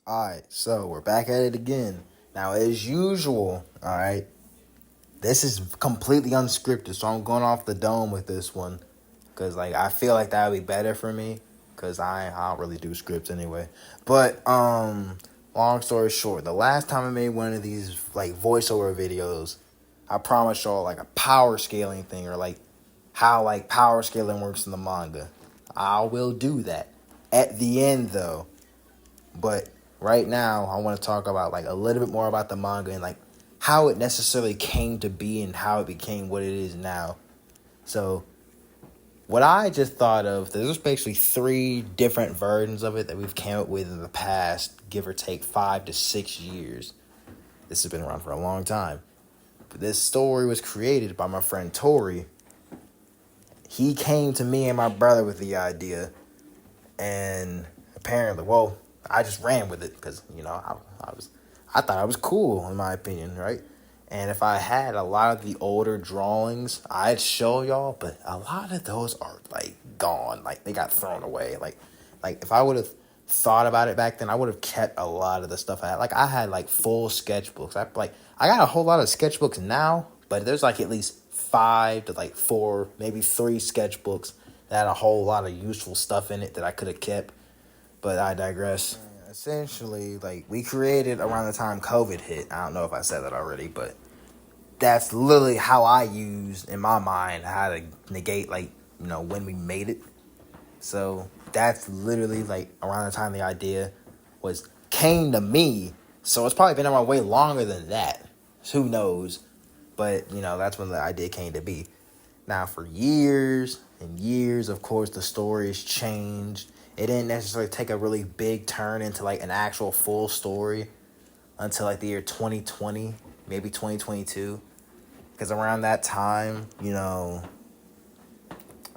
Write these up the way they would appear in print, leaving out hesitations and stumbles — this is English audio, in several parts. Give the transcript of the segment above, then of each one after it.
Alright, so we're back at it again. Now, as usual, alright, this is completely unscripted, so I'm going off the dome with this one. Because, I feel like that would be better for me. Because I don't really do scripts anyway. But, long story short, the last time I made one of these, voiceover videos, I promised y'all, a power scaling thing, or, how, power scaling works in the manga. I will do that. At the end, though. But right now, I want to talk about a little bit more about the manga and how it necessarily came to be and how it became what it is now. So, what I just thought of, there's basically three different versions of it that we've came up with in the past, give or take 5 to 6 years. This has been around for a long time. But this story was created by my friend Tori. He came to me and my brother with the idea, and apparently, I just ran with it because I thought I was cool in my opinion, right? And if I had a lot of the older drawings, I'd show y'all, but a lot of those are gone, they got thrown away. If I would have thought about it back then, I would have kept a lot of the stuff I had. I had full sketchbooks. I got a whole lot of sketchbooks now, but there's at least 5 to 4, maybe 3 sketchbooks that had a whole lot of useful stuff in it that I could have kept. But I digress. Essentially, we created around the time COVID hit. I don't know if I said that already, but that's literally how I used in my mind how to negate, when we made it. So that's literally, around the time the idea came to me. So it's probably been on my way longer than that. Who knows? But, that's when the idea came to be. Now, for years and years, of course, the story has changed. It didn't necessarily take a really big turn into an actual full story until the year 2020, maybe 2022. Because around that time, let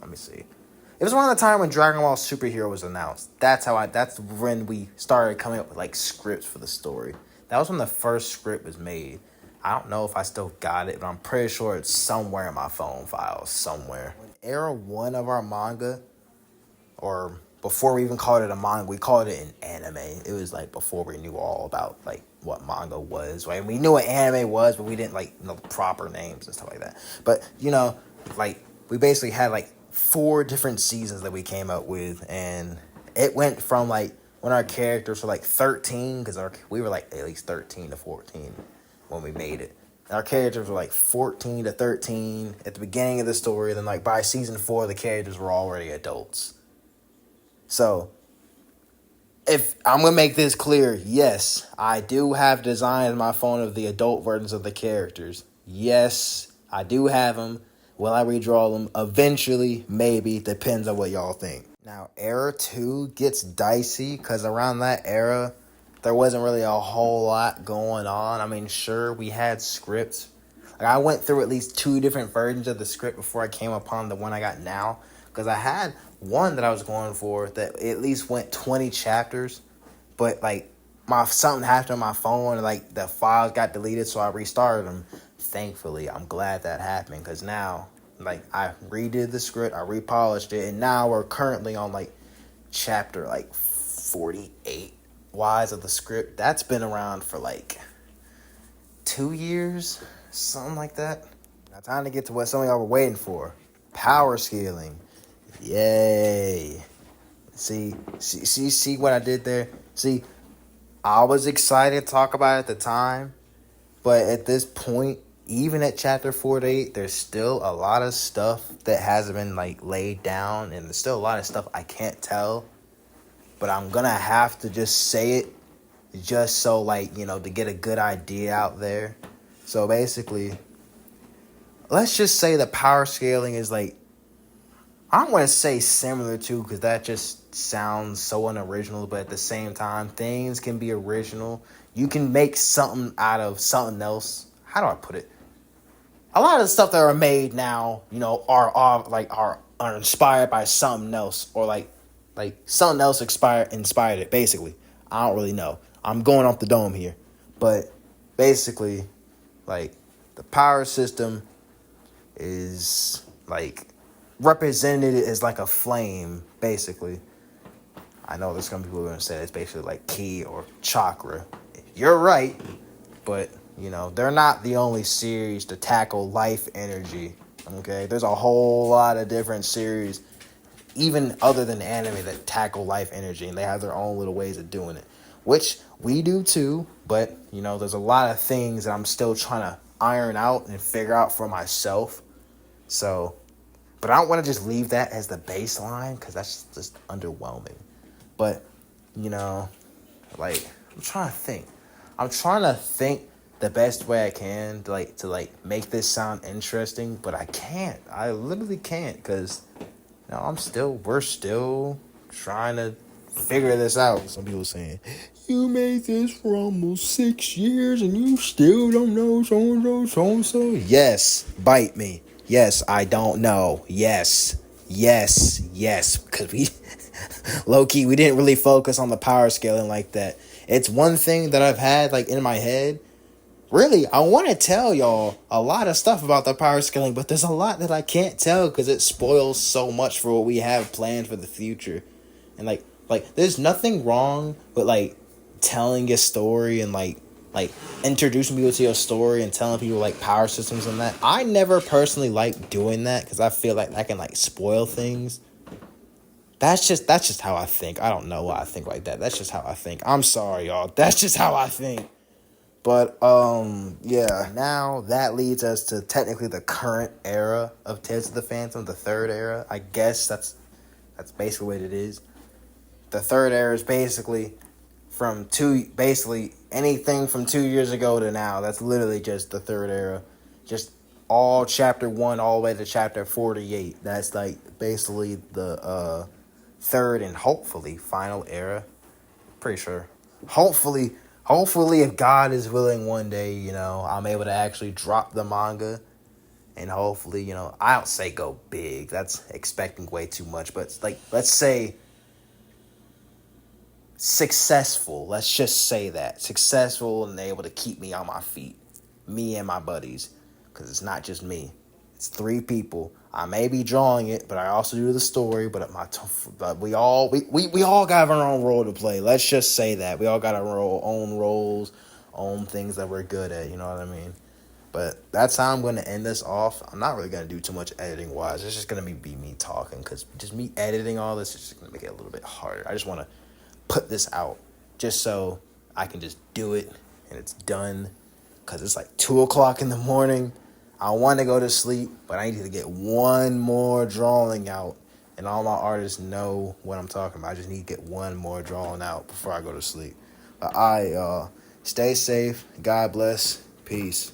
me see. It was around the time when Dragon Ball Superhero was announced. That's when we started coming up with scripts for the story. That was when the first script was made. I don't know if I still got it, but I'm pretty sure it's somewhere in my phone files, somewhere. When era 1 of our manga, or before we even called it a manga, we called it an anime. It was before we knew all about what manga was, right? We knew what anime was, but we didn't know the proper names and stuff like that. But we basically had 4 different seasons that we came up with, and it went from when our characters were 13, because we were at least 13 to 14 when we made it. Our characters were 14 to 13 at the beginning of the story. Then by season 4, the characters were already adults. So, if I'm going to make this clear, yes, I do have designs in my phone of the adult versions of the characters. Yes, I do have them. Will I redraw them? Eventually, maybe. Depends on what y'all think. Now, era 2 gets dicey because around that era, there wasn't really a whole lot going on. I mean, sure, we had scripts. I went through at least 2 different versions of the script before I came upon the one I got now. Because I had one that I was going for that at least went 20 chapters. But, something happened on my phone and, the files got deleted, so I restarted them. Thankfully, I'm glad that happened. Because now, I redid the script, I repolished it, and now we're currently on, chapter, 48 wise of the script. That's been around for 2 years, something like that. Now time to get to what some of y'all were waiting for. Power scaling. Yay. See what I did there? See, I was excited to talk about it at the time, but at this point, even at chapter 48, there's still a lot of stuff that hasn't been laid down, and there's still a lot of stuff I can't tell. But I'm gonna have to just say it just so to get a good idea out there. So basically, let's just say the power scaling is I don't want to say similar to, because that just sounds so unoriginal, but at the same time, things can be original. You can make something out of something else. How do I put it? A lot of the stuff that are made now, are inspired by something else, or something else inspired it, basically. I don't really know. I'm going off the dome here. But basically, the power system is represented as a flame, basically. I know there's gonna be people who are gonna say it's basically like ki or chakra. You're right, but they're not the only series to tackle life energy. Okay, there's a whole lot of different series, even other than anime, that tackle life energy, and they have their own little ways of doing it, which we do too. But there's a lot of things that I'm still trying to iron out and figure out for myself. So, but I don't want to just leave that as the baseline because that's just underwhelming. But like I'm trying to think. I'm trying to think the best way I can to make this sound interesting, but I can't. I literally can't because we're still trying to figure this out. Some people saying, you made this for almost 6 years and you still don't know so and so, so and so. Yes, bite me. Yes, I don't know. Yes. Because we, low key, we didn't really focus on the power scaling like that. It's one thing that I've had in my head. Really, I want to tell y'all a lot of stuff about the power scaling, but there's a lot that I can't tell because it spoils so much for what we have planned for the future. And there's nothing wrong with telling a story and introducing people to your story and telling people power systems and that. I never personally like doing that because I feel like that can spoil things. That's just how I think. I don't know why I think like that. That's just how I think. I'm sorry, y'all. That's just how I think. But, yeah, now that leads us to technically the current era of Tales of the Phantom, the third era. I guess that's basically what it is. The third era is basically anything from 2 years ago to now. That's literally just the third era. Just all chapter 1 all the way to chapter 48. That's basically the third and hopefully final era. Pretty sure. Hopefully, if God is willing, one day, I'm able to actually drop the manga. And hopefully, I don't say go big. That's expecting way too much. But, let's say successful. Let's just say that. Successful and able to keep me on my feet. Me and my buddies. Because it's not just me. It's 3 people. I may be drawing it, but I also do the story. But we all got our own role to play. Let's just say that we all got our own roles, own things that we're good at. You know what I mean? But that's how I'm going to end this off. I'm not really going to do too much editing wise. It's just going to be me talking because just me editing all this is just going to make it a little bit harder. I just want to put this out just so I can just do it and it's done because it's 2 o'clock in the morning. I want to go to sleep, but I need to get one more drawing out. And all my artists know what I'm talking about. I just need to get one more drawing out before I go to sleep. But stay safe. God bless. Peace.